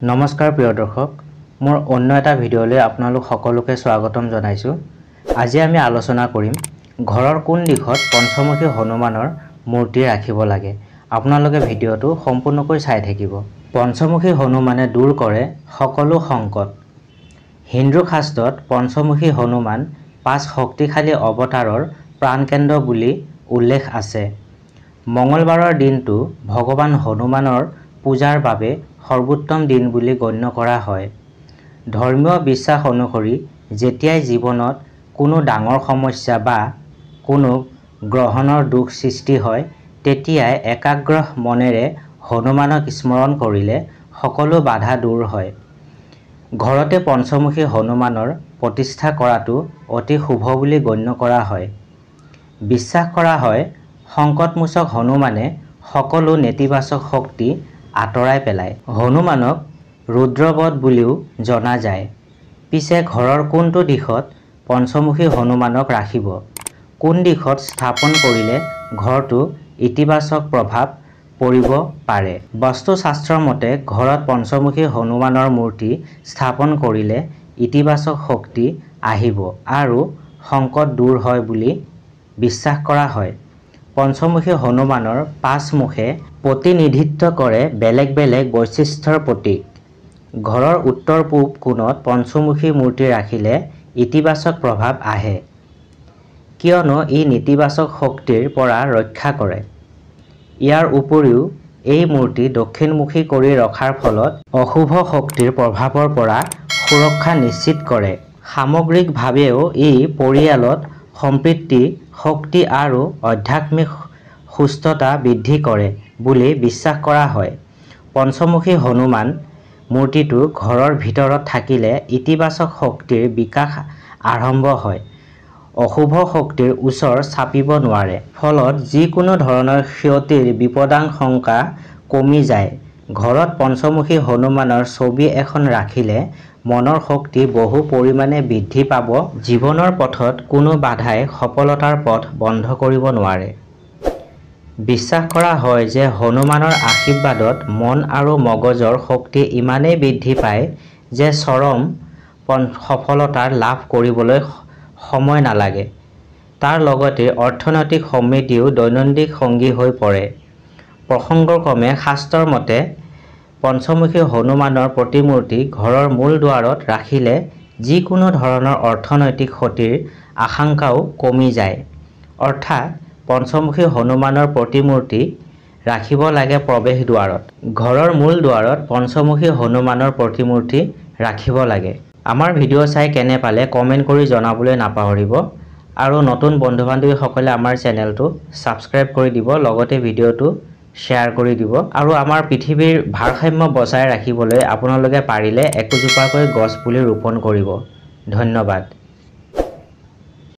নমস্কাৰ প্ৰিয় দৰ্শক মোৰ অন্য এটা ভিডিঅ'লৈ আপোনালোক সকলোকে স্বাগতম জনাইছো। আজি আমি আলোচনা কৰিম ঘৰৰ কোন দিশত পঞ্চমুখী হনুমানৰ মূৰ্তি ৰাখিব লাগে। আপোনালোকে ভিডিঅ'টো সম্পূৰ্ণকৈ চাই থাকিব। পঞ্চমুখী হনুমানে দূৰ কৰে সকলো সংকট। হিন্দু শাস্ত্ৰত পঞ্চমুখী হনুমান 5 শক্তিশালী অৱতাৰৰ প্ৰাণকেন্দ্ৰ বুলি উল্লেখ আছে। মঙলবাৰৰ দিনটো ভগৱান হনুমানৰ পূজাৰ বাবে সৰ্বোত্তম দিন বুলি গণ্য কৰা হয়। ধৰ্মীয় বিশ্বাস অনুসৰি যেতিয়াই জীৱনত কোনো ডাঙৰ সমস্যা বা কোনো গ্ৰহণৰ দুখ সৃষ্টি হয় তেতিয়াই একাগ্ৰ মনেৰে হনুমানক স্মৰণ কৰিলে সকলো বাধা দূৰ হয়। ঘৰতে পঞ্চমুখী হনুমানৰ প্ৰতিষ্ঠা কৰাটো অতি শুভ বুলি গণ্য কৰা হয়। বিশ্বাস কৰা হয় সংকটমোচক হনুমানে সকলো নেতিবাচক শক্তি আঁতৰাই পেলায়। হনুমানক ৰুদ্ৰবধ বুলিও জনা যায়। পিছে ঘৰৰ কোনটো দিশত পঞ্চমুখী হনুমানক ৰাখিব, কোন দিশত স্থাপন কৰিলে ঘৰটো ইতিবাচক প্ৰভাৱ পৰিব পাৰে। বাস্তুশাস্ত্ৰৰ মতে ঘৰত পঞ্চমুখী হনুমানৰ মূৰ্তি স্থাপন কৰিলে ইতিবাচক শক্তি আহিব আৰু সংকট দূৰ হয় বুলি বিশ্বাস কৰা হয়। পঞ্চমুখী হনুমানৰ 5 মুখে প্ৰতিনিধিত্ব কৰে বেলেগ বেলেগ বৈশিষ্ট্যৰ প্ৰতীক। ঘৰৰ উত্তৰ-পূব কোণত পঞ্চমুখী মূৰ্তি ৰাখিলে ইতিবাচক প্ৰভাৱ আহে, কিয়নো ই নেতিবাচক শক্তিৰ পৰা ৰক্ষা কৰে। ইয়াৰ উপৰিও এই মূৰ্তি দক্ষিণমুখী কৰি ৰখাৰ ফলত অশুভ শক্তিৰ প্ৰভাৱৰ পৰা সুৰক্ষা নিশ্চিত কৰে। সামগ্ৰিকভাৱেও ই পৰিয়ালত সম্প্ৰীতি, শক্তি আৰু আধ্যাত্মিক সুস্থতা বৃদ্ধি কৰে বুলি বিশ্বাস কৰা হয়। পঞ্চমুখী হনুমান মূৰ্তিটো ঘৰৰ ভিতৰত থাকিলে ইতিবাচক শক্তিৰ বিকাশ আৰম্ভ হয়। অশুভ শক্তিৰ ওচৰ চাপিব নোৱাৰে। ফলত যিকোনো ধৰণৰ ক্ষতিৰ বিপদাশংকা কমি যায়। ঘৰত পঞ্চমুখী হনুমানৰ ছবি এখন ৰাখিলে মনৰ শক্তি বহু পৰিমাণে বৃদ্ধি পাব। জীৱনৰ পথত কোনো বাধাই সফলতাৰ পথ বন্ধ কৰিব নোৱাৰে। বিশ্বাস কৰা হয় যে হনুমানৰ আশীৰ্বাদত মন আৰু মগজৰ শক্তি ইমানেই বৃদ্ধি পায় যে চৰম সফলতা লাভ কৰিবলৈ সময় নালাগে। তাৰ লগতে অৰ্থনৈতিক সমৃদ্ধিও দৈনন্দিন সংগী হৈ পৰে। প্ৰসংগক্ৰমে শাস্ত্ৰৰ মতে পঞ্চমুখী হনুমানৰ প্ৰতিমূৰ্তি ঘৰৰ মূল দুৱাৰত ৰাখিলে যিকোনো ধৰণৰ অৰ্থনৈতিক ক্ষতিৰ আশংকাও কমি যায়। অৰ্থাৎ পঞ্চমুখী হনুমানৰ প্ৰতিমূৰ্তি ৰাখিব লাগে প্ৰৱেশ দুৱাৰত। ঘৰৰ মূল দুৱাৰত পঞ্চমুখী হনুমানৰ প্ৰতিমূৰ্তি ৰাখিব লাগে। আমাৰ ভিডিঅ' চাই কেনে পালে কমেণ্ট কৰি জনাবলৈ নাপাহৰিব আৰু নতুন বন্ধু-বান্ধৱীসকলে আমাৰ চেনেলটো ছাবস্ক্ৰাইব কৰি দিব, লগতে ভিডিঅ'টো শ্বেয়াৰ কৰি দিব আৰু আমাৰ পৃথিৱীৰ ভাৰসাম্য বজাই ৰাখিবলৈ আপোনালোকে পাৰিলে একোজোপাকৈ গছ পুলি ৰোপণ কৰিব। ধন্যবাদ।